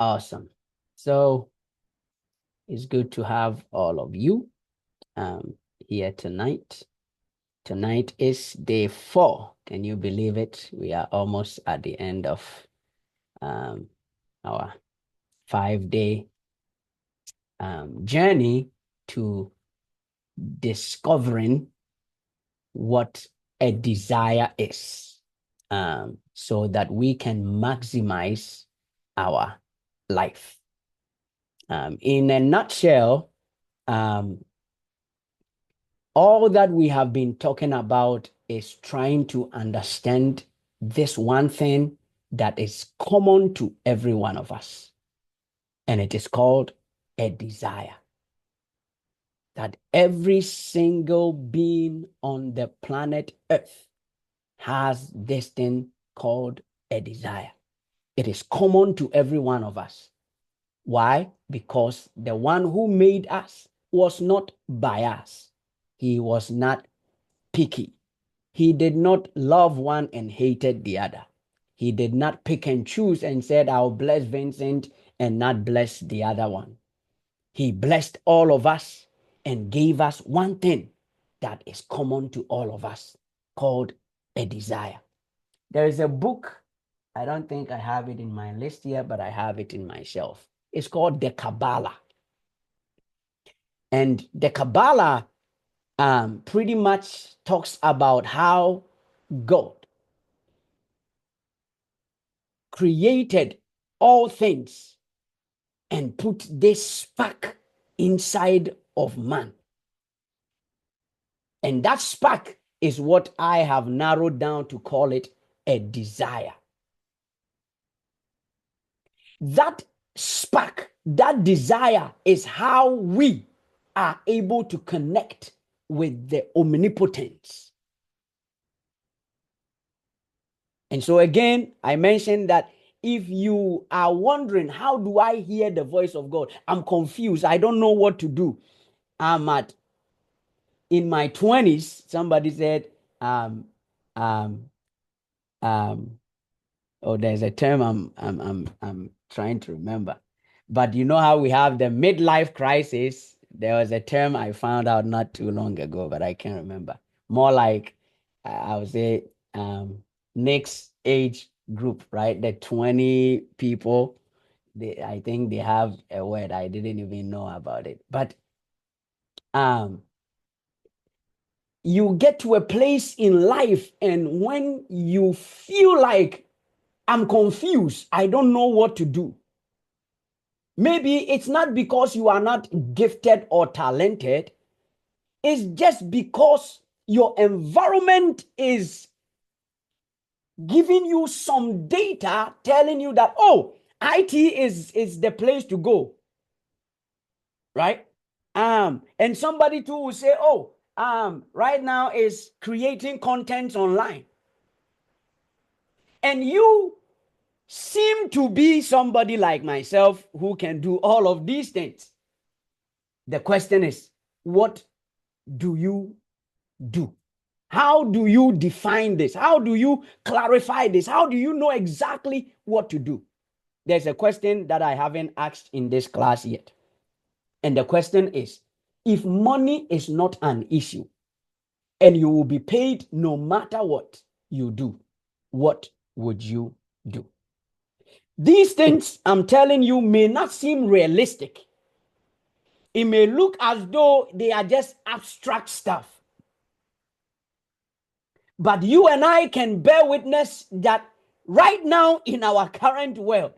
Awesome. So it's good to have all of you here tonight. Tonight is day 4. Can you believe it? We are almost at the end of our 5-day journey to discovering what a desire is, so that we can maximize our life. In a nutshell, all that we have been talking about is trying to understand this one thing that is common to every one of us, and it is called a desire. That every single being on the planet Earth has this thing called a desire. It is common to every one of us. Why? Because the one who made us was not biased. He was not picky. He did not love one and hated the other. He did not pick and choose and said, I'll bless Vincent and not bless the other one. He blessed all of us and gave us one thing that is common to all of us, called a desire. There is a book, I don't think I have it in my list here, but I have it in my shelf. It's called the Kabbalah. And the Kabbalah pretty much talks about how God created all things and put this spark inside of man. And that spark is what I have narrowed down to call it a desire. That spark, that desire is how we are able to connect with the omnipotence. And so again, I mentioned that if you are wondering, how do I hear the voice of God? I'm confused. I don't know what to do. In my 20s, somebody said, there's a term I'm trying to remember. But you know how we have the midlife crisis? There was a term I found out not too long ago, but I can't remember. More like, I would say, next age group, right? The 20 people, I think they have a word. I didn't even know about it. But you get to a place in life, and when you feel like, I'm confused, I don't know what to do. Maybe it's not because you are not gifted or talented. It's just because your environment is giving you some data telling you that, oh, IT is the place to go. Right? And somebody too will say, oh, right now is creating content online. And you seem to be somebody like myself who can do all of these things. The question is, what do you do? How do you define this? How do you clarify this? How do you know exactly what to do? There's a question that I haven't asked in this class yet. And the question is, if money is not an issue and you will be paid no matter what you do, what would you do? These things I'm telling you may not seem realistic. It may look as though they are just abstract stuff. But you and I can bear witness that right now in our current world,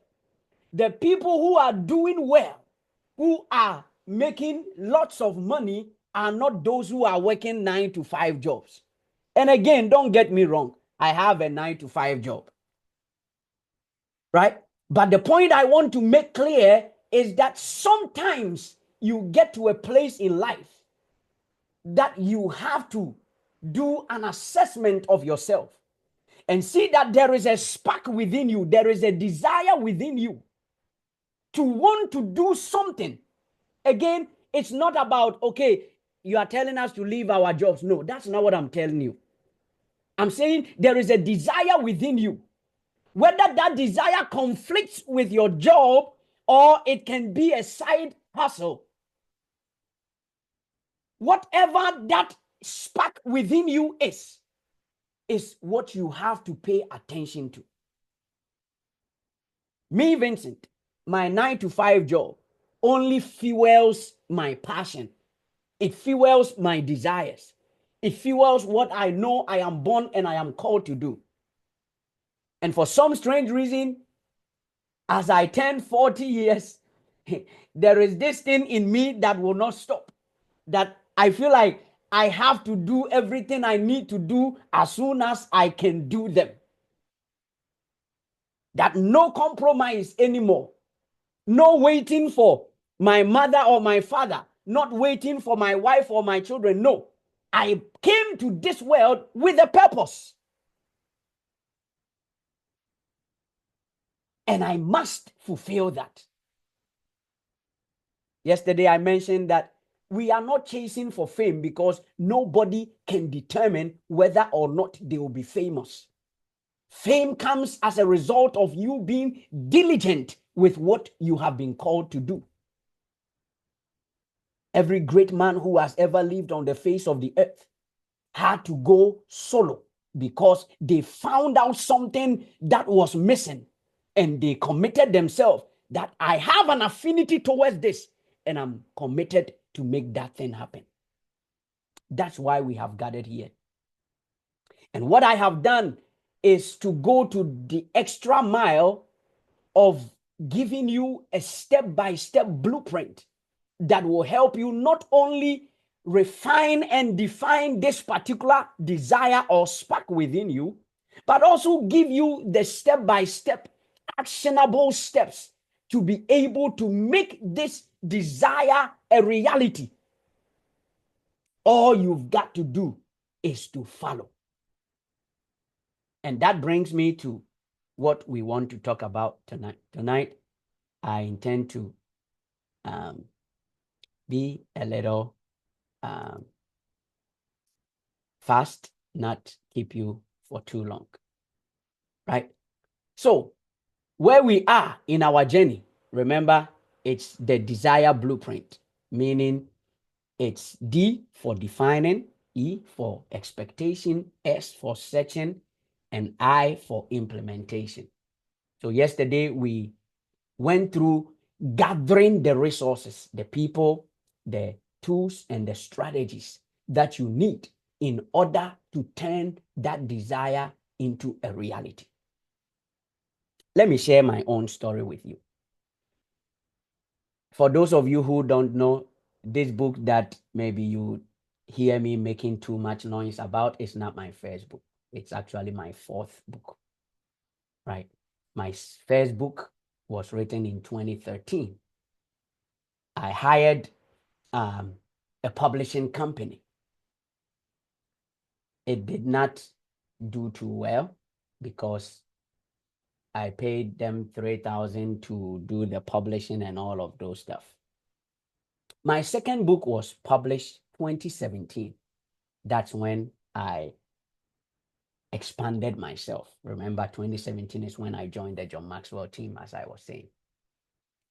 the people who are doing well, who are making lots of money, are not those who are working 9-to-5 jobs. And again, don't get me wrong, I have a 9-to-5 job. Right? But the point I want to make clear is that sometimes you get to a place in life that you have to do an assessment of yourself and see that there is a spark within you, there is a desire within you to want to do something. Again, it's not about, okay, you are telling us to leave our jobs. No, that's not what I'm telling you. I'm saying there is a desire within you. Whether that desire conflicts with your job or it can be a side hustle. Whatever that spark within you is what you have to pay attention to. Me, Vincent, my 9 to 5 job only fuels my passion. It fuels my desires. It fuels what I know I am born and I am called to do. And for some strange reason, as I turn 40 years, there is this thing in me that will not stop. That I feel like I have to do everything I need to do as soon as I can do them. That no compromise anymore. No waiting for my mother or my father. Not waiting for my wife or my children. No. I came to this world with a purpose. And I must fulfill that. Yesterday, I mentioned that we are not chasing for fame because nobody can determine whether or not they will be famous. Fame comes as a result of you being diligent with what you have been called to do. Every great man who has ever lived on the face of the earth had to go solo because they found out something that was missing and they committed themselves that I have an affinity towards this and I'm committed to make that thing happen. That's why we have gathered here. And what I have done is to go to the extra mile of giving you a step-by-step blueprint that will help you not only refine and define this particular desire or spark within you, but also give you the step-by-step actionable steps to be able to make this desire a reality. All you've got to do is to follow. And that brings me to what we want to talk about tonight. Tonight, I intend to be a little fast, not keep you for too long, right? So where we are in our journey, remember, it's the desire blueprint, meaning it's D for defining, E for expectation, S for searching, and I for implementation. So yesterday we went through gathering the resources, the people, the tools, and the strategies that you need in order to turn that desire into a reality. Let me share my own story with you. For those of you who don't know, this book that maybe you hear me making too much noise about is not my first book. It's actually my fourth book, right? My first book was written in 2013. I hired a publishing company. It did not do too well because I paid them $3,000 to do the publishing and all of those stuff. My second book was published 2017. That's when I expanded myself. Remember, 2017 is when I joined the John Maxwell team, as I was saying.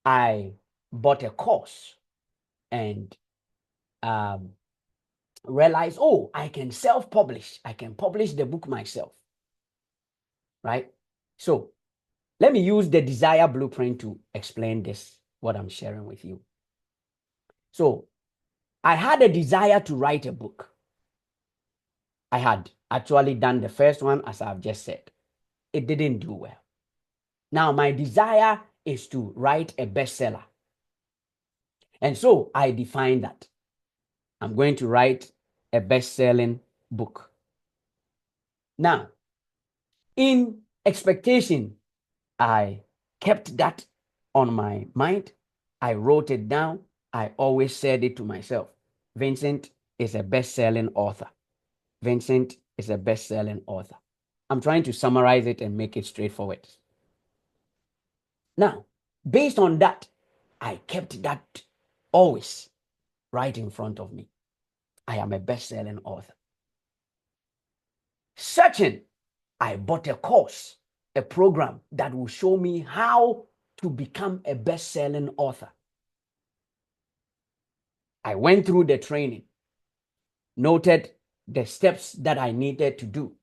I bought a course and realized, oh, I can self-publish. I can publish the book myself, right? So let me use the desire blueprint to explain this, what I'm sharing with you. So I had a desire to write a book. I had actually done the first one, as I've just said. It didn't do well. Now my desire is to write a bestseller. And so I defined that. I'm going to write a best-selling book. Now, in expectation, I kept that on my mind. I wrote it down. I always said it to myself. Vincent is a best-selling author. Vincent is a best-selling author. I'm trying to summarize it and make it straightforward. Now, based on that, I kept that always right in front of me. I am a best-selling author. Searching, I bought a course, a program that will show me how to become a best-selling author. I went through the training, noted the steps that I needed to do.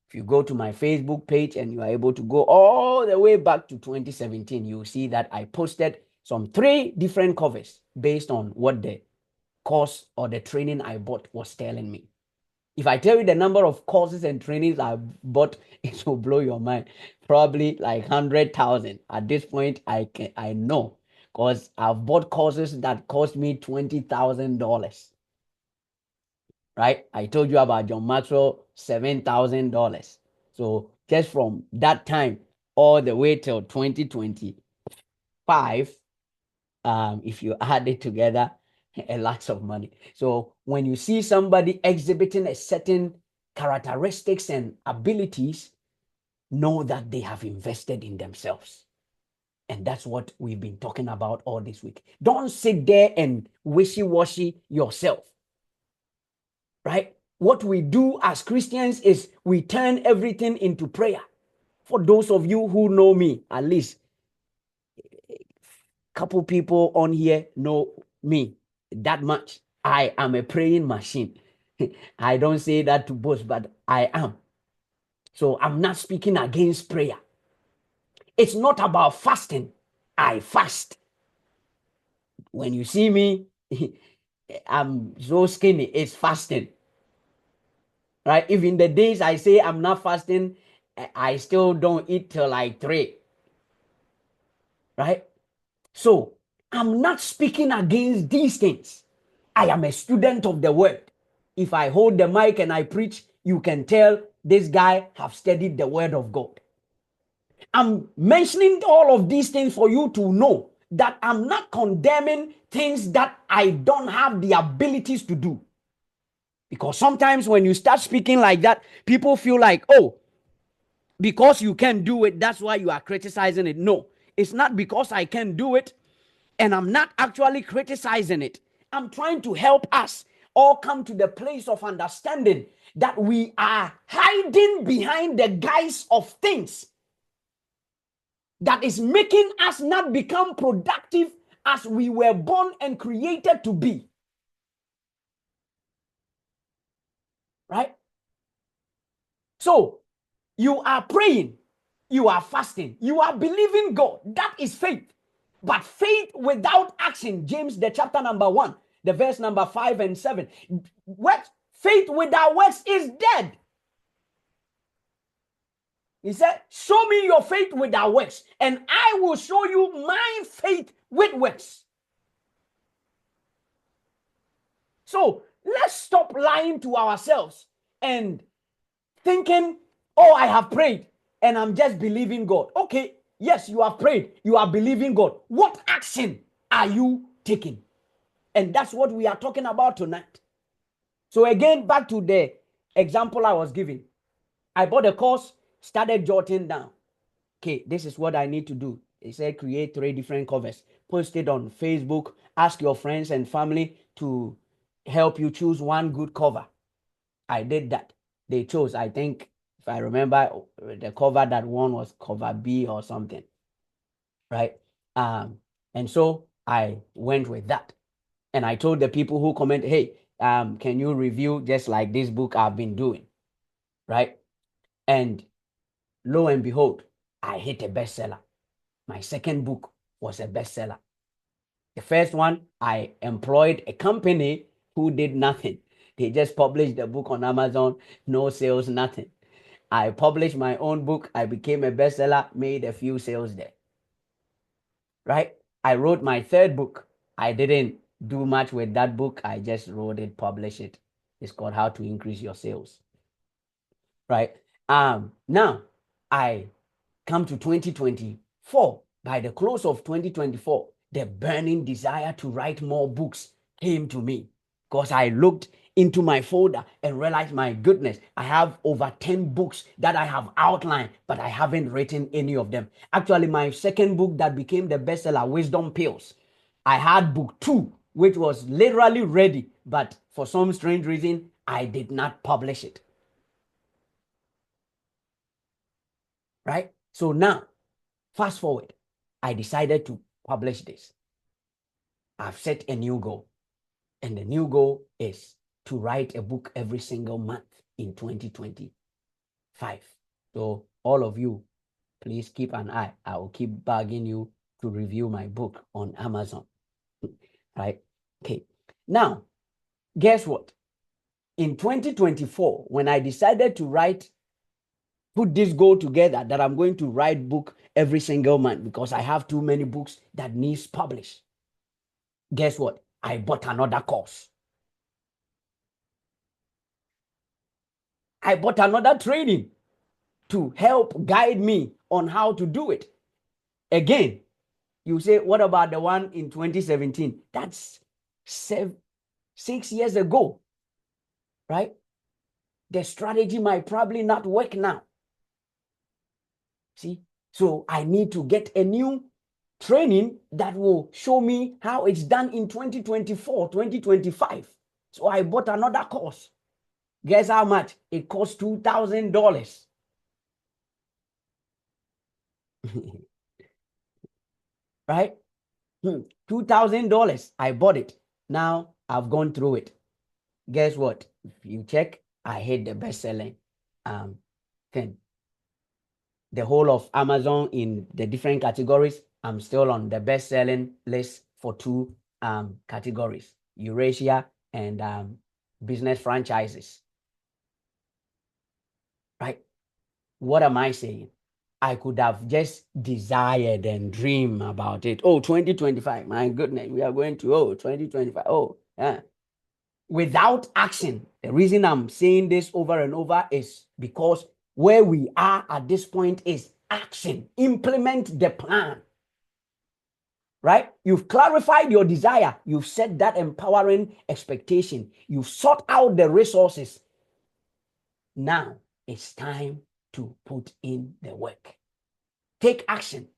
If you go to my Facebook page and you are able to go all the way back to 2017, you'll see that I posted some 3 different covers based on what the course or the training I bought was telling me. If I tell you the number of courses and trainings I bought, it will blow your mind. Probably like 100,000. At this point, I know, because I've bought courses that cost me $20,000. Right? I told you about John Maxwell, $7,000. So just from that time all the way till 2025, if you add it together, a lot of money. So when you see somebody exhibiting a certain characteristics and abilities, know that they have invested in themselves. And that's what we've been talking about all this week. Don't sit there and wishy-washy yourself. Right? What we do as Christians is we turn everything into prayer. For those of you who know me, at least a couple people on here know me that much. I am a praying machine. I don't say that to boast, but I am. So I'm not speaking against prayer. It's not about fasting. I fast. When you see me, I'm so skinny. It's fasting. Right? If in the days I say I'm not fasting, I still don't eat till like 3. Right? So I'm not speaking against these things. I am a student of the word. If I hold the mic and I preach, you can tell this guy have studied the word of God. I'm mentioning all of these things for you to know that I'm not condemning things that I don't have the abilities to do. Because sometimes when you start speaking like that, people feel like, oh, because you can't do it, that's why you are criticizing it. No, it's not because I can't do it, and I'm not actually criticizing it. I'm trying to help us all come to the place of understanding that we are hiding behind the guise of things that is making us not become productive as we were born and created to be. Right? So, you are praying, you are fasting, you are believing God. That is faith. But faith without action, James, the chapter number 1, the verse number 5 and 7. What? Faith without works is dead. He said, show me your faith without works, and I will show you my faith with works. So let's stop lying to ourselves and thinking, oh, I have prayed and I'm just believing God. Okay, yes, you have prayed, you are believing God. What action are you taking? And that's what we are talking about tonight. So again, back to the example I was giving. I bought a course, started jotting down. Okay, this is what I need to do. They said create 3 different covers, post it on Facebook, ask your friends and family to help you choose one good cover. I did that. They chose, I think, if I remember, the cover that won was cover B or something. Right? And so I went with that. And I told the people who comment, hey, can you review just like this book I've been doing? Right? And lo and behold, I hit a bestseller. My second book was a bestseller. The first one, I employed a company who did nothing. They just published the book on Amazon, no sales, nothing. I published my own book. I became a bestseller, made a few sales there. Right? I wrote my third book. I didn't do much with that book. I just wrote it, published it. It's called How to Increase Your Sales. Right? Now I come to 2024. By the close of 2024, the burning desire to write more books came to me because I looked into my folder and realized, my goodness, I have over 10 books that I have outlined, but I haven't written any of them. Actually, my second book that became the bestseller, Wisdom Pills, I had book 2, which was literally ready, but for some strange reason, I did not publish it. Right? So now, Fast forward, I decided to publish this. I've set a new goal, and the new goal is to write a book every single month in 2025. So all of you, please keep an eye. I will keep bugging you to review my book on Amazon. Right? Okay. Now, guess what? In 2024, when I decided to put this goal together that I'm going to write book every single month because I have too many books that needs published. Guess what? I bought another course. I bought another training to help guide me on how to do it. Again, you say, what about the one in 2017? That's 6 years ago, right? The strategy might probably not work now. See, so I need to get a new training that will show me how it's done in 2024, 2025. So I bought another course. Guess how much? It cost $2,000. Right? $2,000. I bought it. Now I've gone through it. Guess what? If you check, I hit the best-selling thing. The whole of Amazon in the different categories, I'm still on the best-selling list for two categories, Eurasia and business franchises. Right? What am I saying? I could have just desired and dream about it. Oh, 2025, my goodness, we are going to, 2025. Oh, yeah. Without action, the reason I'm saying this over and over is because where we are at this point is action. Implement the plan. Right? You've clarified your desire. You've set that empowering expectation. You've sought out the resources. Now it's time to put in the work. Take action.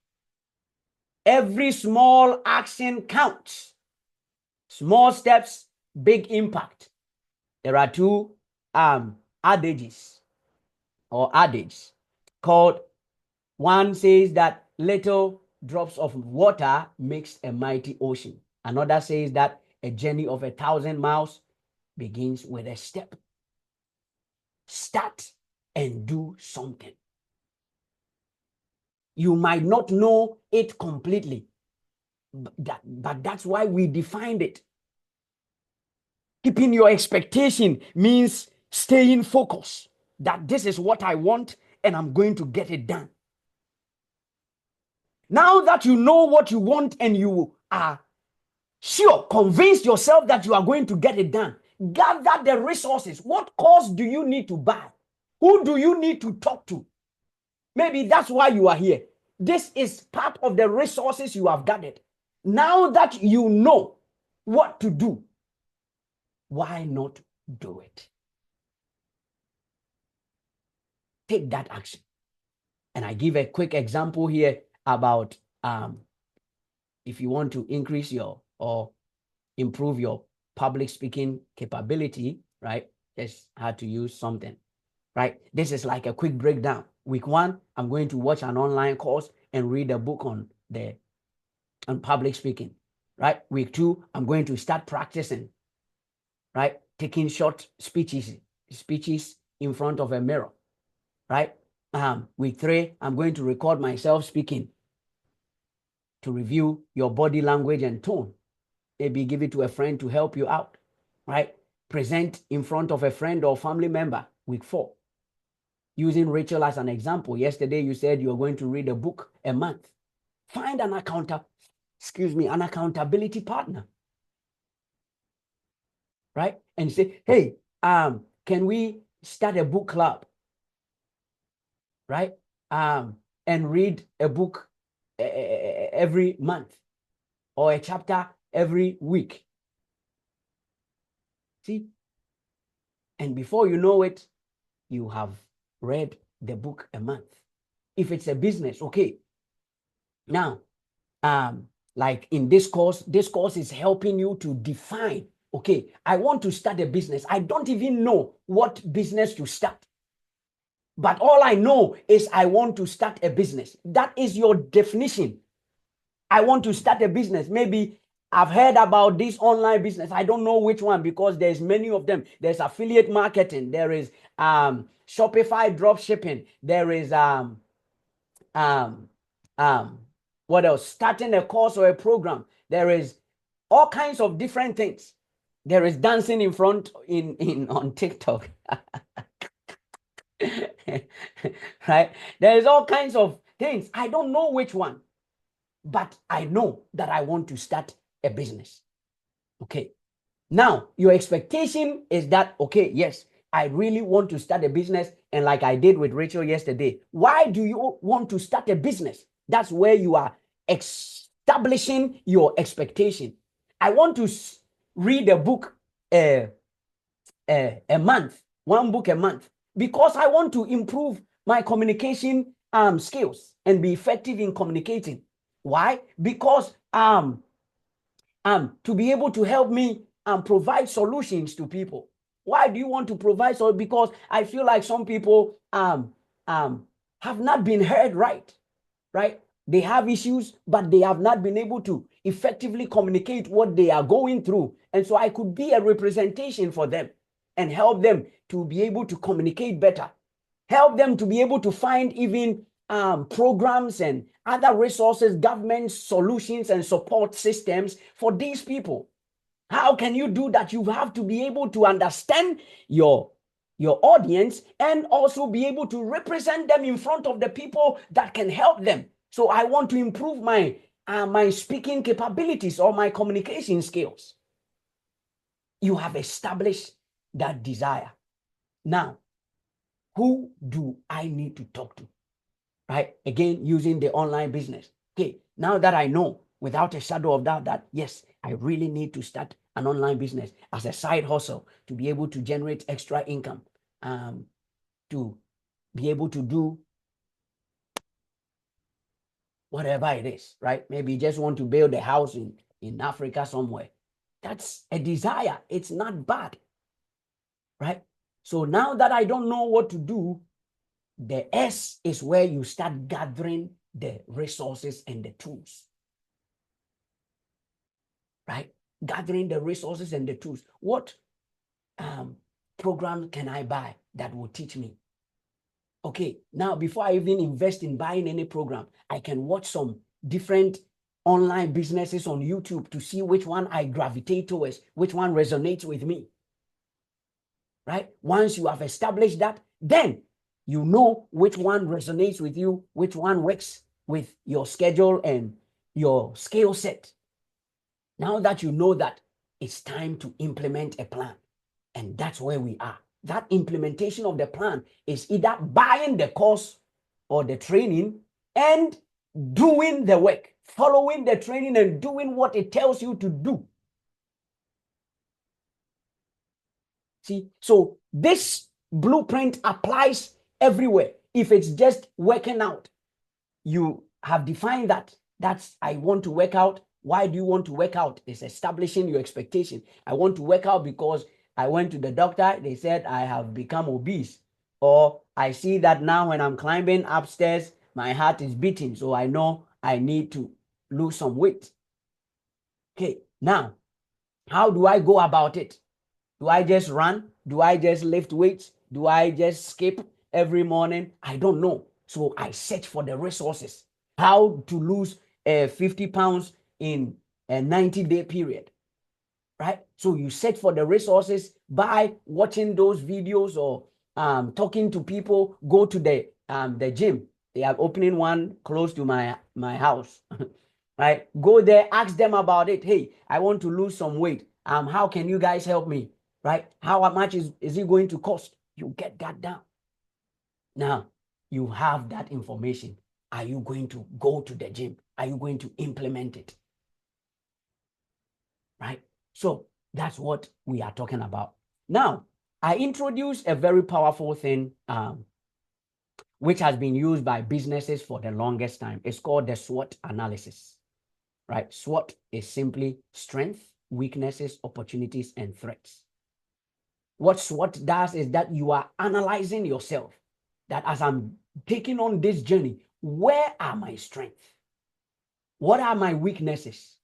Every small action counts. Small steps, big impact. There are two adages called, one says that little drops of water makes a mighty ocean. Another says that a journey of 1,000 miles begins with a step. Start and do something. You might not know it completely, but that's why we defined it. Keeping your expectation means staying focused, that this is what I want and I'm going to get it done. Now that you know what you want and you are sure, convince yourself that you are going to get it done, gather the resources. What course do you need to buy? Who do you need to talk to? Maybe that's why you are here. This is part of the resources you have gathered. Now that you know what to do, why not do it? Take that action. And I give a quick example here about if you want to increase your or improve your public speaking capability, right? Just how to use something, right? This is like a quick breakdown. Week 1, I'm going to watch an online course and read a book on public speaking, right? Week 2, I'm going to start practicing, right? Taking short speeches in front of a mirror, right? Week 3, I'm going to record myself speaking to review your body language and tone. Maybe give it to a friend to help you out, right? Present in front of a friend or family member. Week 4. Using Rachel as an example. Yesterday, you said you're going to read a book a month. Find an accountability partner, right? And say, hey, can we start a book club, right? And read a book every month or a chapter every week. See? And before you know it, you have read the book a month. If it's a business, okay. Now, like in this course is helping you to define, okay, I want to start a business. I don't even know what business to start. But all I know is I want to start a business. That is your definition. I want to start a business. Maybe I've heard about this online business. I don't know which one because there's many of them. There's affiliate marketing. There is Shopify drop shipping. There is um, what else? Starting a course or a program. There is all kinds of different things. There is dancing in front in on TikTok. Right? There is all kinds of things. I don't know which one, but I know that I want to start a business. Okay. Now, your expectation is that, okay, yes, I really want to start a business. And like I did with Rachel yesterday, why do you want to start a business? That's where you are establishing your expectation. I want to read a book a month, one book a month, because I want to improve my communication skills and be effective in communicating. Why? Because to be able to help me provide solutions to people. Why do you want to provide so? Because I feel like some people have not been heard right? They have issues, but they have not been able to effectively communicate what they are going through. And so I could be a representation for them and help them to be able to communicate better, help them to be able to find even programs and other resources, government solutions and support systems for these people. How can you do that? You have to be able to understand your audience and also be able to represent them in front of the people that can help them. So I want to improve my speaking capabilities or my communication skills. You have established that desire. Now, who do I need to talk to? Right? Again, using the online business. Okay, now that I know without a shadow of doubt that, yes, I really need to start an online business as a side hustle to be able to generate extra income, to be able to do whatever it is, right? Maybe you just want to build a house in Africa somewhere. That's a desire. It's not bad, right? So now that I don't know what to do, the S is where you start gathering the resources and the tools, right? Gathering the resources and the tools. What program can I buy that will teach me? Okay, now before I even invest in buying any program, I can watch some different online businesses on YouTube to see which one I gravitate towards, which one resonates with me, right? Once you have established that, then you know which one resonates with you, which one works with your schedule and your skill set. Now that you know that, it's time to implement a plan. And that's where we are. That implementation of the plan is either buying the course or the training and doing the work, following the training and doing what it tells you to do. See, so this blueprint applies everywhere. If it's just working out, you have defined that. That's, I want to work out. Why do you want to work out? It's establishing your expectation. I want to work out because I went to the doctor. They said I have become obese. Or I see that now when I'm climbing upstairs, my heart is beating. So I know I need to lose some weight. Okay, now, how do I go about it? Do I just run? Do I just lift weights? Do I just skip every morning? I don't know. So I search for the resources. How to lose 50 pounds in a 90-day period, right? So you search for the resources by watching those videos or talking to people. Go to the gym. They are opening one close to my house, right? Go there, ask them about it. Hey, I want to lose some weight. How can you guys help me, right? How much is it going to cost? You get that down. Now, you have that information. Are you going to go to the gym? Are you going to implement it? Right? So that's what we are talking about. Now, I introduced a very powerful thing which has been used by businesses for the longest time. It's called the SWOT analysis, right? SWOT is simply strength, weaknesses, opportunities, and threats. What SWOT does is that you are analyzing yourself. that as I'm taking on this journey, where are my strengths? What are my weaknesses?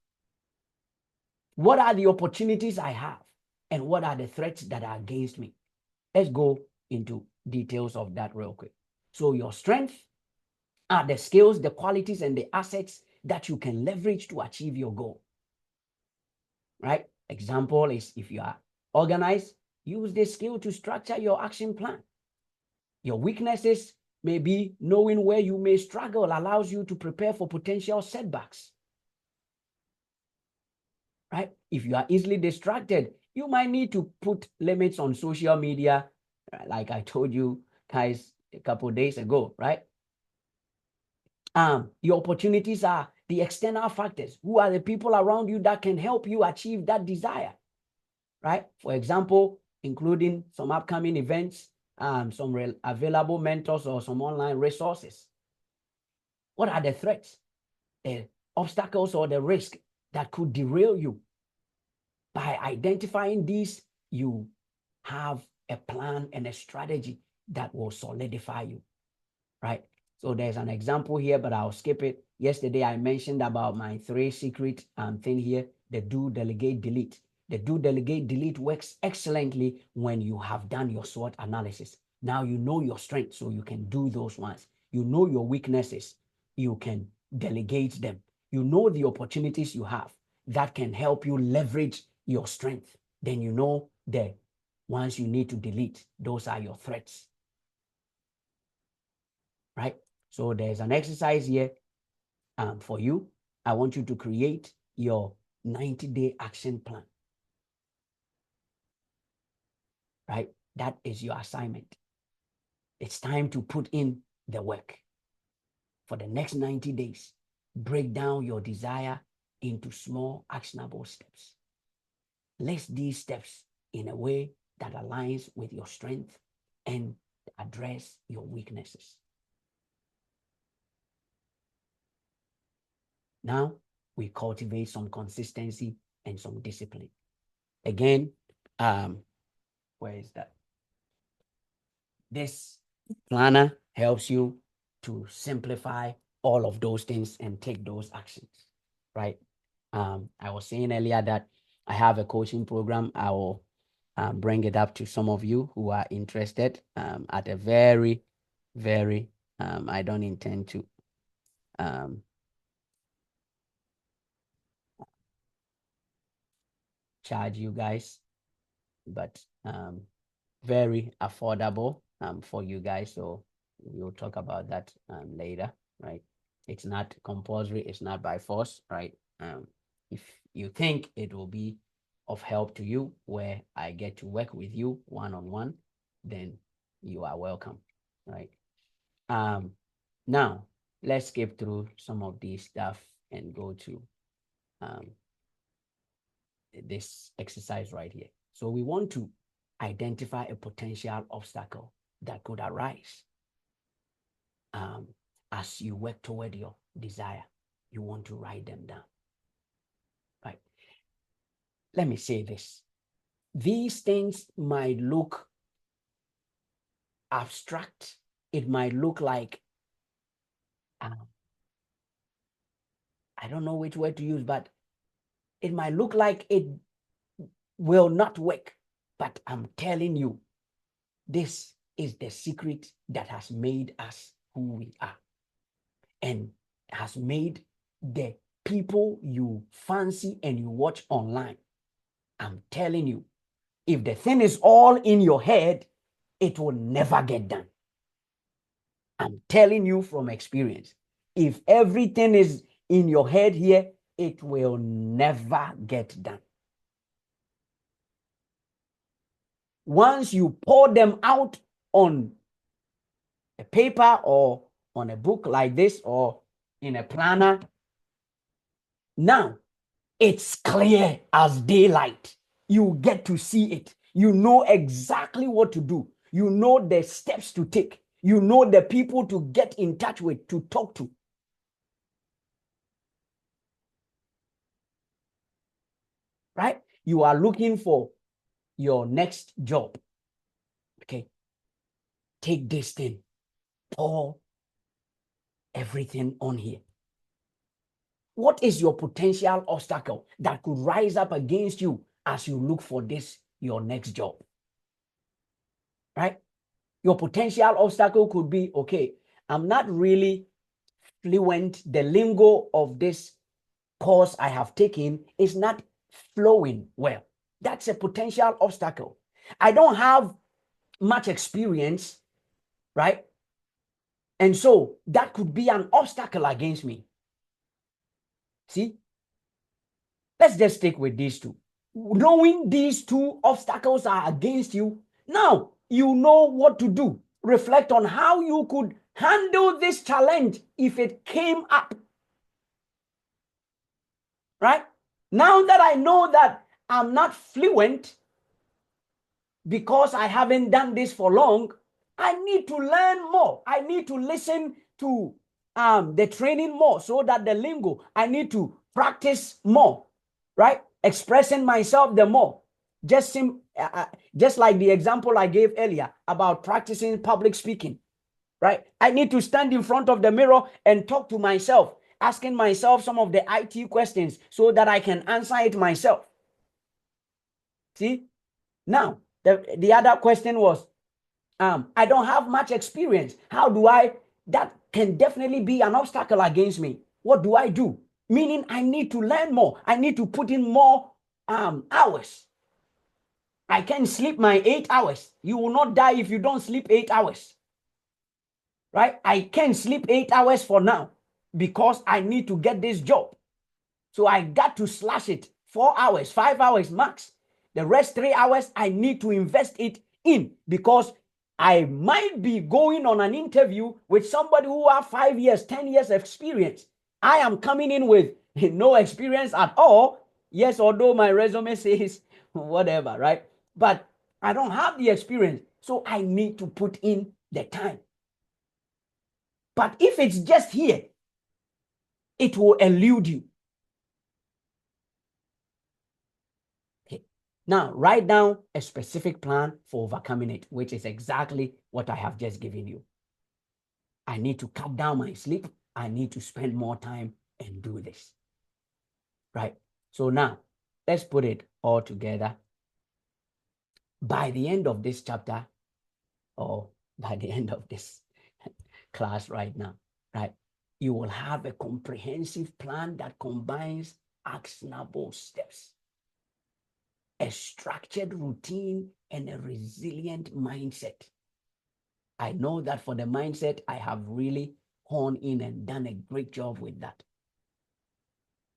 What are the opportunities I have? And what are the threats that are against me? Let's go into details of that real quick. So your strength are the skills, the qualities, and the assets that you can leverage to achieve your goal. Right? Example is if you are organized, use this skill to structure your action plan. Your weaknesses may be knowing where you may struggle allows you to prepare for potential setbacks. Right? If you are easily distracted, you might need to put limits on social media, like I told you guys a couple of days ago, right? Your opportunities are the external factors. Who are the people around you that can help you achieve that desire, right? For example, including some upcoming events, some available mentors or some online resources. What are the threats, the obstacles, or the risk that could derail you? By identifying these, you have a plan and a strategy that will solidify you, right? So there's an example here, but I'll skip it. Yesterday, I mentioned about my 3 secret thing here, the do, delegate, delete. The do, delegate, delete works excellently when you have done your SWOT analysis. Now you know your strengths, so you can do those ones. You know your weaknesses, you can delegate them. You know the opportunities you have that can help you leverage your strength. Then you know the ones you need to delete. Those are your threats, right? So there's an exercise here for you. I want you to create your 90-day action plan, right? That is your assignment. It's time to put in the work for the next 90 days. Break down your desire into small actionable steps. List these steps in a way that aligns with your strength and address your weaknesses. Now, we cultivate some consistency and some discipline. Again, where is that? This planner helps you to simplify all of those things and take those actions, right? I was saying earlier that I have a coaching program. I will bring it up to some of you who are interested at a very, very, I don't intend to charge you guys, but very affordable for you guys. So we'll talk about that later, right? It's not compulsory. It's not by force, right? If you think it will be of help to you where I get to work with you one-on-one, then you are welcome, right? Now, let's skip through some of these stuff and go to this exercise right here. So we want to identify a potential obstacle that could arise as you work toward your desire. You want to write them down, right? Let me say this. These things might look abstract. It might look like, I don't know which word to use, but it might look like it will not work. But I'm telling you, this is the secret that has made us who we are and has made the people you fancy and you watch online. I'm telling you, if the thing is all in your head, it will never get done. I'm telling you from experience. If everything is in your head here, it will never get done. Once you pour them out on a paper or on a book like this or in a planner, now it's clear as daylight. You get to see it. You know exactly what to do. You know the steps to take. You know the people to get in touch with, to talk to. Right? You are looking for your next job. Okay. Take this thing. pour everything on here. What is your potential obstacle that could rise up against you as you look for this, your next job? Right? Your potential obstacle could be, okay, I'm not really fluent. The lingo of this course I have taken is not flowing well. That's a potential obstacle. I don't have much experience, right? And so that could be an obstacle against me. See? Let's just stick with these two. Knowing these two obstacles are against you, now you know what to do. Reflect on how you could handle this challenge if it came up. Right? Now that I know that I'm not fluent because I haven't done this for long, I need to learn more. I need to listen to the training more so that the lingo, I need to practice more, right? Expressing myself the more. Just like the example I gave earlier about practicing public speaking, right? I need to stand in front of the mirror and talk to myself, asking myself some of the IT questions so that I can answer it myself. See? Now, the other question was, I don't have much experience. How do I? That can definitely be an obstacle against me. What do I do? Meaning I need to learn more. I need to put in more hours. I can sleep my 8 hours. You will not die if you don't sleep 8 hours. Right? I can sleep 8 hours for now because I need to get this job. So I got to slash it 4 hours, 5 hours max. The rest 3 hours, I need to invest it in because I might be going on an interview with somebody who has 5 years, 10 years experience. I am coming in with no experience at all. Yes, although my resume says whatever, right? But I don't have the experience. So I need to put in the time. But if it's just here, it will elude you. Okay. Now, write down a specific plan for overcoming it, which is exactly what I have just given you. I need to cut down my sleep. I need to spend more time and do this. Right? So now, let's put it all together. By the end of this chapter, or by the end of this class right now, right, you will have a comprehensive plan that combines actionable steps, a structured routine, and a resilient mindset. I know that for the mindset, I have really honed in and done a great job with that.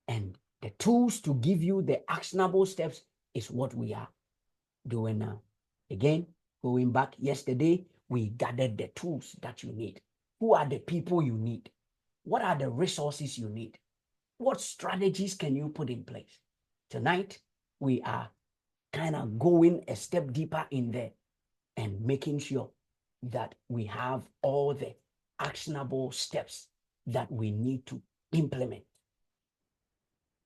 And the tools to give you the actionable steps is what we are doing now. Again, going back yesterday, we gathered the tools that you need. Who are the people you need? What are the resources you need? What strategies can you put in place? Tonight, we are kind of going a step deeper in there and making sure that we have all the actionable steps that we need to implement.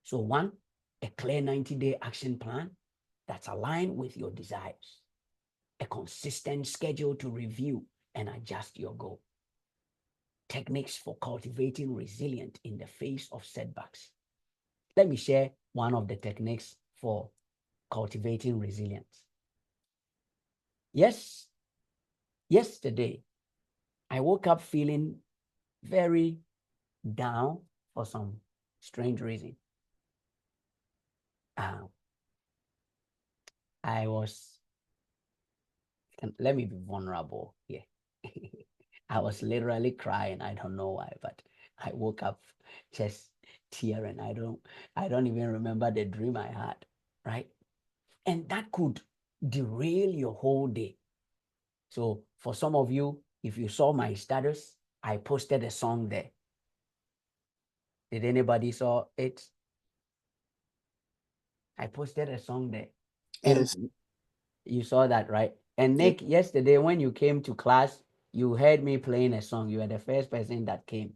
So one, a clear 90-day action plan that's aligned with your desires, a consistent schedule to review and adjust your goal, techniques for cultivating resilience in the face of setbacks. Let me share one of the techniques for cultivating resilience. Yes, yesterday, I woke up feeling very down for some strange reason. Let me be vulnerable here. I was literally crying. I don't know why, but I woke up just tearing. I don't even remember the dream I had, right? And that could derail your whole day. So for some of you, if you saw my status, I posted a song there. Did anybody saw it? I posted a song there. Yes. And you saw that, right? And Nick, yesterday when you came to class, you heard me playing a song. You were the first person that came,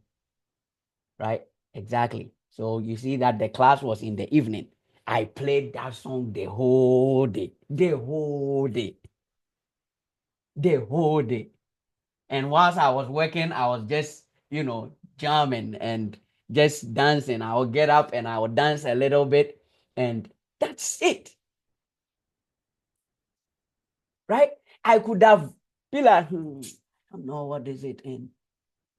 right? Exactly. So you see that the class was in the evening. I played that song the whole day, the whole day, the whole day. And whilst I was working, I was just, jamming and just dancing. I would get up and I would dance a little bit, and that's it. Right? I could have been like, I don't know what is it, and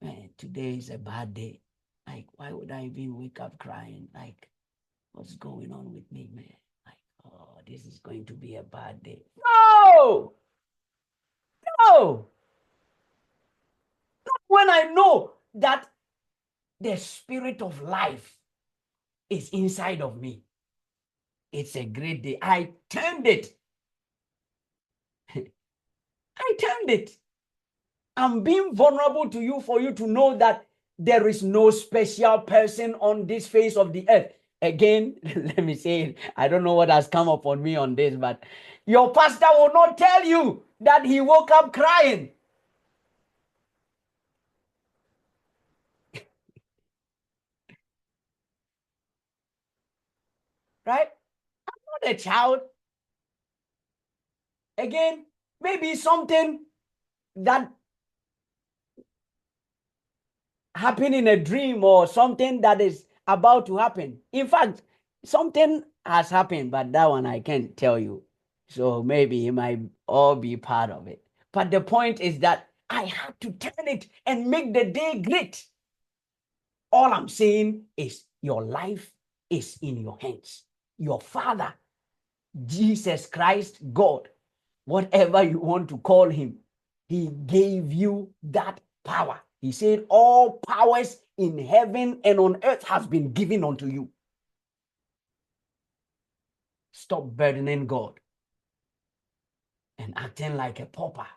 man, today is a bad day. Like, why would I even wake up crying? Like, what's going on with me, man? Like, oh, this is going to be a bad day. No! No! Not when I know that the spirit of life is inside of me. It's a great day. I turned it. I turned it. I'm being vulnerable to you for you to know that there is no special person on this face of the earth. Again, let me say it. I don't know what has come upon me on this, but your pastor will not tell you that he woke up crying. Right? I'm not a child. Again, maybe something that happened in a dream or something that is about to happen. In fact, something has happened, but that one I can't tell you. So maybe it might all be part of it. But the point is that I had to turn it and make the day great. All I'm saying is your life is in your hands. Your Father, Jesus Christ, God, whatever you want to call him, he gave you that power. He said, all powers in heaven and on earth has been given unto you. Stop burdening God and acting like a pauper.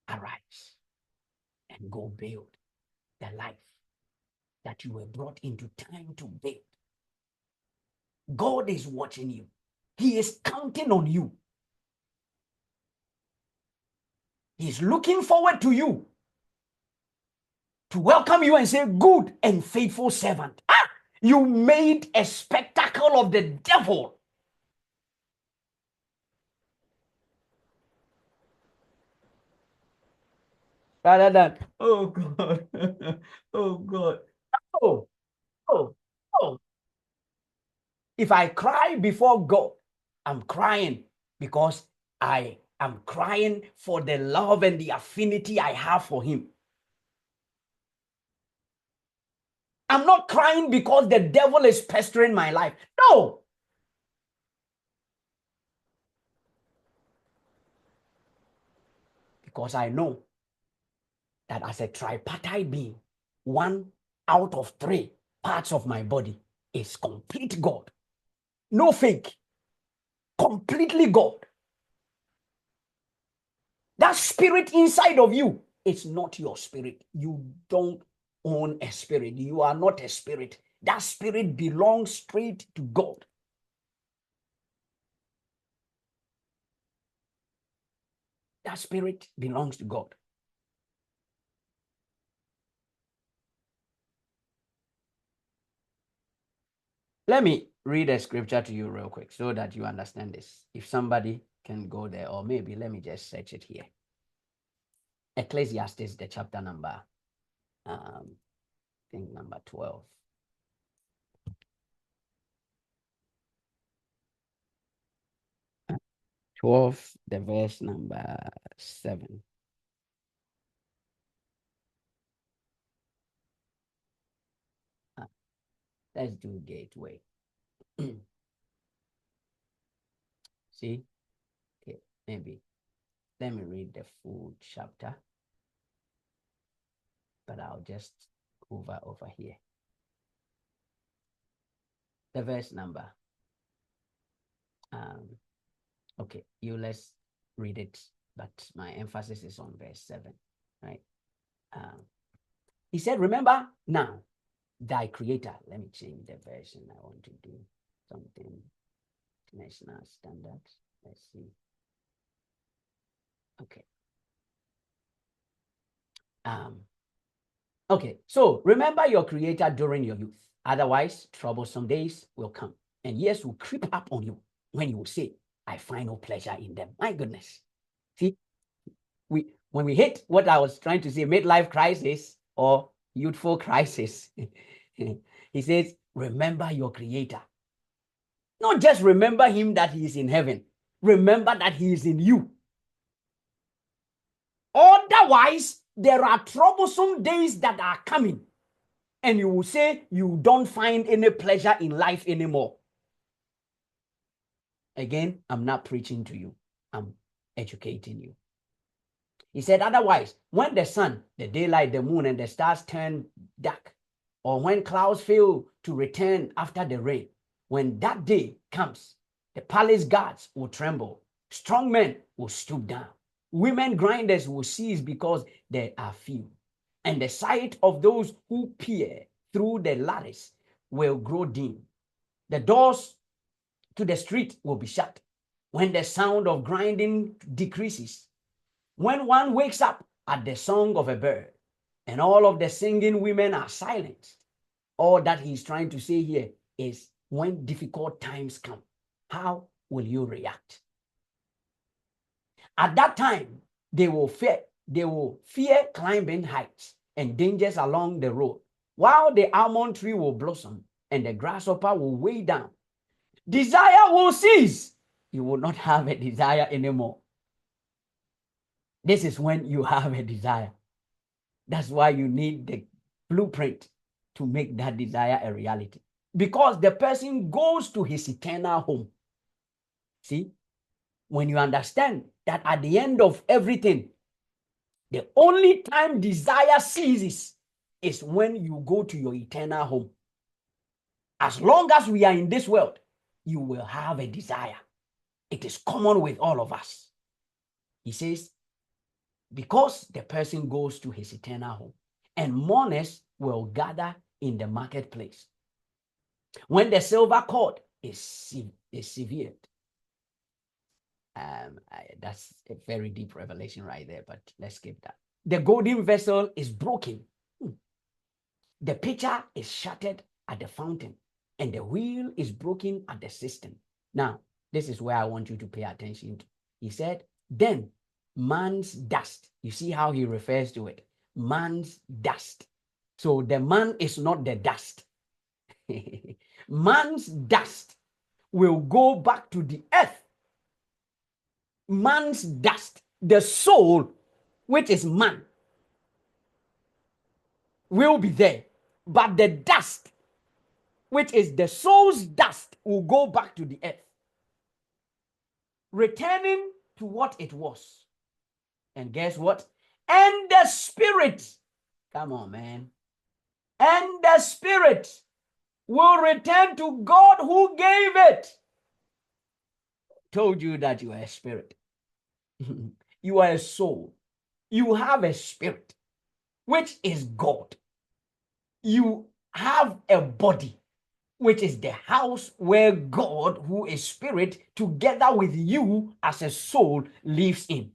Arise and go build the life that you were brought into time to build. God is watching you. He is counting on you. He's looking forward to you, to welcome you and say, good and faithful servant. You made a spectacle of the devil. Rather than, oh God, oh God, oh, oh, oh. If I cry before God, I'm crying because I am crying for the love and the affinity I have for him. I'm not crying because the devil is pestering my life. No. Because I know that as a tripartite being, 1 out of 3 parts of my body is complete God. No fake. Completely God. That spirit inside of you, it's not your spirit. You don't own a spirit. You are not a spirit. That spirit belongs straight to God. That spirit belongs to God. Let me read a scripture to you real quick so that you understand this. If somebody can go there, or maybe let me just search it here. Ecclesiastes, the chapter number, I think number 12. The verse number 7. Let's do gateway. See? Okay, maybe. Let me read the full chapter, but I'll just hover over here. The verse number. Okay, let's read it, but my emphasis is on verse 7, right? He said, remember now, thy creator. Let me change the version. I want to do something national standard. Let's see. Okay. Okay, so remember your creator during your youth. Otherwise, troublesome days will come, and years will creep up on you when you will say, I find no pleasure in them. My goodness. See, when we hit what I was trying to say, midlife crisis or youthful crisis, he says, remember your creator. Not just remember him that he is in heaven. Remember that he is in you. Otherwise, there are troublesome days that are coming. And you will say you don't find any pleasure in life anymore. Again, I'm not preaching to you. I'm educating you. He said, otherwise, when the sun, the daylight, the moon, and the stars turn dark, or when clouds fail to return after the rain, when that day comes, the palace guards will tremble, strong men will stoop down, women grinders will cease because there are few, and the sight of those who peer through the lattice will grow dim. The doors to the street will be shut when the sound of grinding decreases. When one wakes up at the song of a bird and all of the singing women are silenced, all that he's trying to say here is when difficult times come, how will you react? At that time, they will fear climbing heights and dangers along the road, while the almond tree will blossom and the grasshopper will weigh down. Desire will cease. You will not have a desire anymore. This is when you have a desire. That's why you need the blueprint to make that desire a reality. Because the person goes to his eternal home. See, when you understand that at the end of everything, the only time desire ceases is when you go to your eternal home. As long as we are in this world, you will have a desire. It is common with all of us. He says, because the person goes to his eternal home, and mourners will gather in the marketplace. When the silver cord is severed, that's a very deep revelation right there, but let's skip that. The golden vessel is broken. The pitcher is shattered at the fountain, and the wheel is broken at the cistern. Now, this is where I want you to pay attention to. He said, then man's dust. You see how he refers to it? Man's dust. So the man is not the dust. Man's dust will go back to the earth. Man's dust, the soul, which is man, will be there. But the dust, which is the soul's dust, will go back to the earth, returning to what it was. And guess what? And the spirit, come on, man. And the spirit will return to God who gave it. Told you that you are a spirit. You are a soul. You have a spirit, which is God. You have a body, which is the house where God, who is spirit, together with you as a soul, lives in.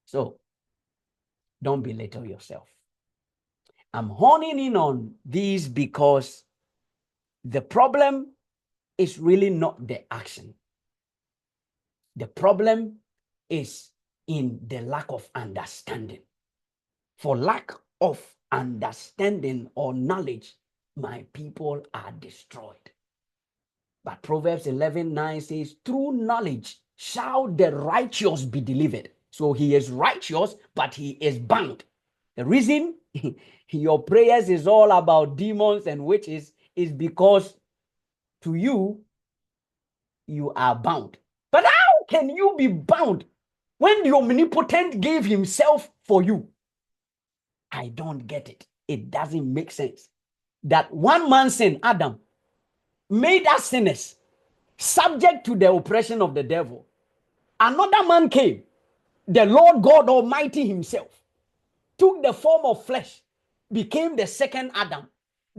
So, don't belittle yourself. I'm honing in on these because the problem is really not the action. The problem is in the lack of understanding. For lack of understanding or knowledge, my people are destroyed. But Proverbs 11:9 says, through knowledge shall the righteous be delivered. So he is righteous, but he is bound. The reason your prayers is all about demons and witches is because to you, you are bound. But how can you be bound when the omnipotent gave himself for you? I don't get it. It doesn't make sense. That one man sin, Adam, made us sinners, subject to the oppression of the devil. Another man came, the Lord God Almighty himself, took the form of flesh, became the second Adam,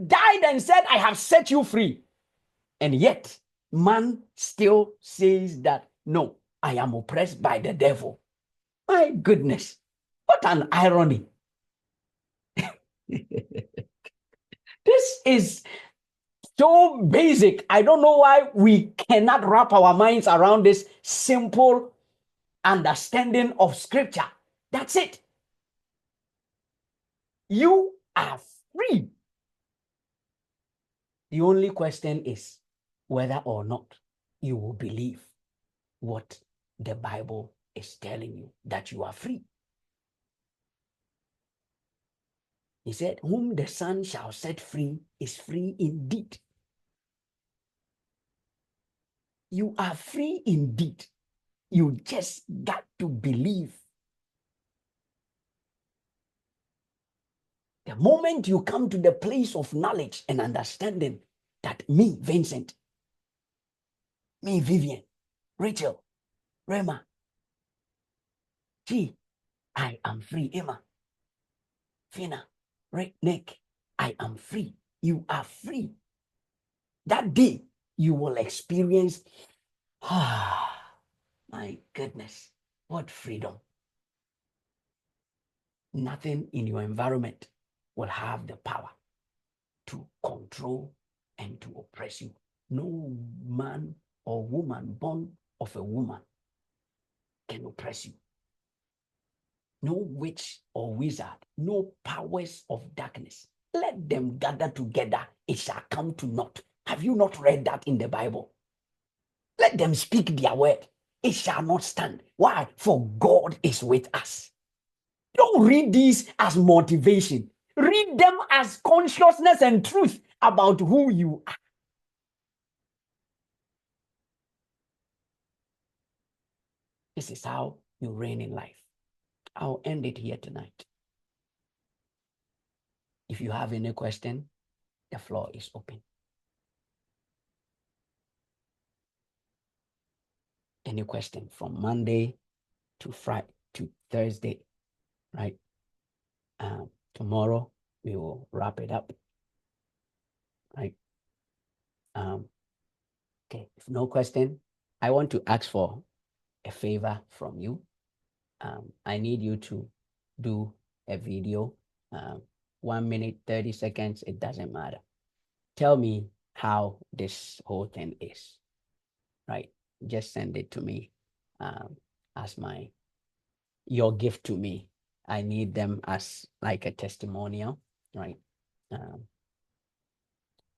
died and said, I have set you free. And yet, man still says that, no, I am oppressed by the devil. My goodness, what an irony. This is so basic. I don't know why we cannot wrap our minds around this simple understanding of scripture. That's it. You are free. The only question is whether or not you will believe what the Bible is telling you, that you are free. He said, whom the Son shall set free is free indeed. You are free indeed. You just got to believe. The moment you come to the place of knowledge and understanding that me, Vincent, me, Vivian, Rachel, Rema, G, I am free. Emma, Fina, Nick, I am free. You are free. That day, you will experience, my goodness, what freedom. Nothing in your environment will have the power to control and to oppress you. No man or woman born of a woman can oppress you. No witch or wizard, no powers of darkness. Let them gather together, it shall come to naught. Have you not read that in the Bible? Let them speak their word, it shall not stand. Why? For God is with us. Don't read these as motivation. Read them as consciousness and truth about who you are. This is how you reign in life. I'll end it here tonight. If you have any question, the floor is open. Any question from Monday to Friday to Thursday, right? Tomorrow we will wrap it up, right? Okay, if no question, I want to ask for a favor from you. I need you to do a video, 1 minute, 30 seconds, it doesn't matter. Tell me how this whole thing is, right? Just send it to me as your gift to me. I need them as like a testimonial, right?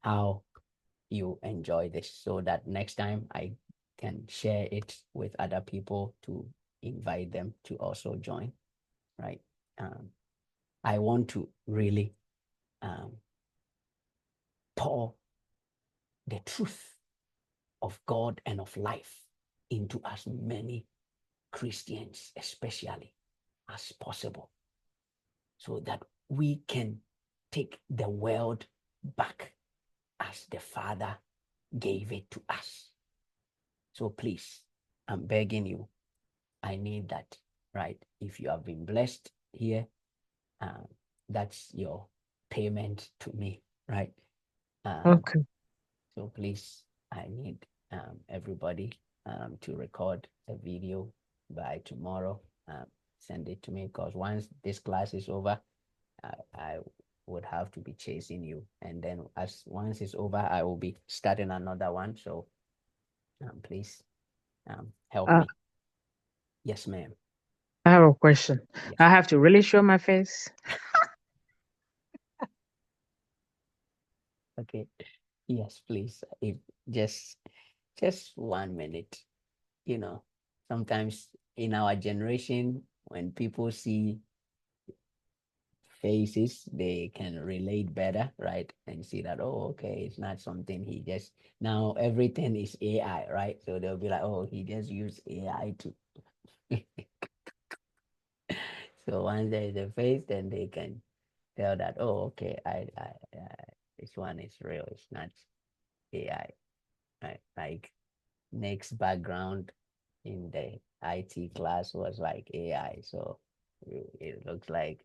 How you enjoy this so that next time I can share it with other people to invite them to also join, right? I want to really pour the truth of God and of life into as many Christians, especially, as possible, so that we can take the world back as the Father gave it to us. So please, I'm begging you, I need that, right? If you have been blessed here, that's your payment to me, right? Okay. So please, I need everybody to record a video by tomorrow. Send it to me, because once this class is over, I would have to be chasing you. And then once it's over, I will be starting another one. So please help Uh, me. Yes, ma'am. I have a question. Yes. I have to really show my face. Okay. Yes, please. If just just 1 minute. You know, sometimes in our generation, when people see faces, they can relate better, right? And see that, oh, okay, it's not something he just, now everything is AI, right? So they'll be like, oh, he just used AI to. So once there is a face, then they can tell that, oh, okay, this one is real, it's not AI, right? Like Nick's background in the IT class was like AI, so it looks like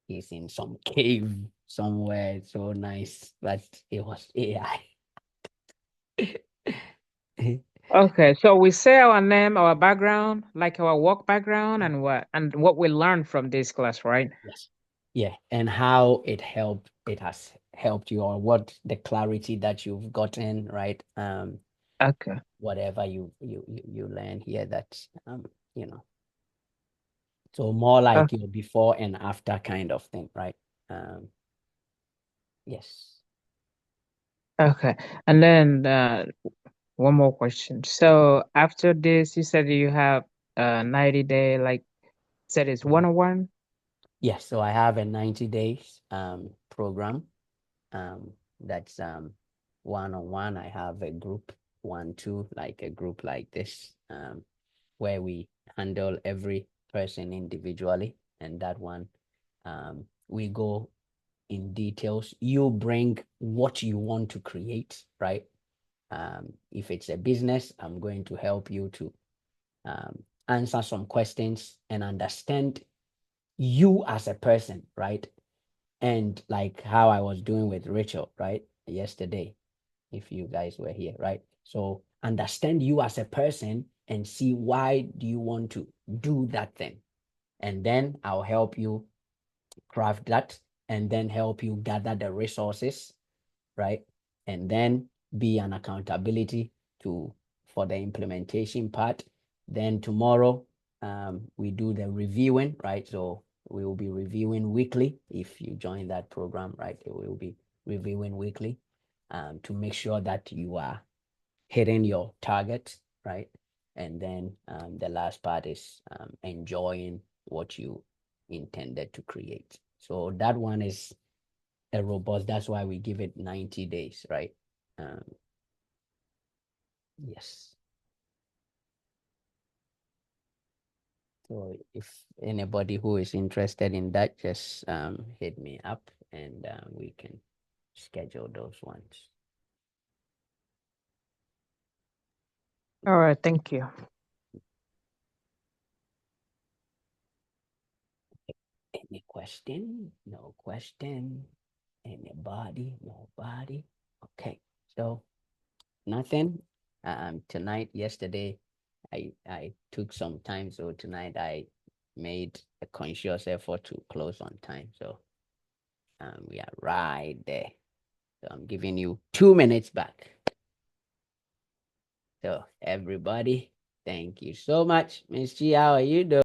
he's in some cave somewhere. It's so nice, but it was AI. Okay, so we say our name, our background, like our work background, and what we learned from this class, right? Yes. Yeah, and how it has helped you, or what the clarity that you've gotten, right? Okay. Whatever you learn here, that you know, so more O- like your before and after kind of thing, right? Um, yes. Okay. And then one more question. So after this, you said you have 90-day, like said it's Mhm. 101. Yes, so I have a 90 days program. That's one-on-one. I have a group, one, two, like a group like this, where we handle every person individually. And that one, we go in details. You bring what you want to create, right? If it's a business, I'm going to help you to answer some questions and understand you as a person, right? And like how I was doing with Rachel, right? Yesterday, if you guys were here, right? So understand you as a person and see why do you want to do that thing. And then I'll help you craft that and then help you gather the resources, right? And then be an accountability to for the implementation part. Then tomorrow, we do the reviewing, right? So we will be reviewing weekly. If you join that program, right, we will be reviewing weekly, to make sure that you are hitting your target, right? And then the last part is enjoying what you intended to create. So that one is a robust. That's why we give it 90 days, right? Um, yes. So if anybody who is interested in that, just hit me up and we can schedule those ones. All right. Thank you. Any question? No question. Anybody? Nobody? Okay. So nothing. Tonight, yesterday, I took some time. So tonight I made a conscious effort to close on time. So we are right there. So I'm giving you 2 minutes back. So everybody, thank you so much. Miss G, how are you doing?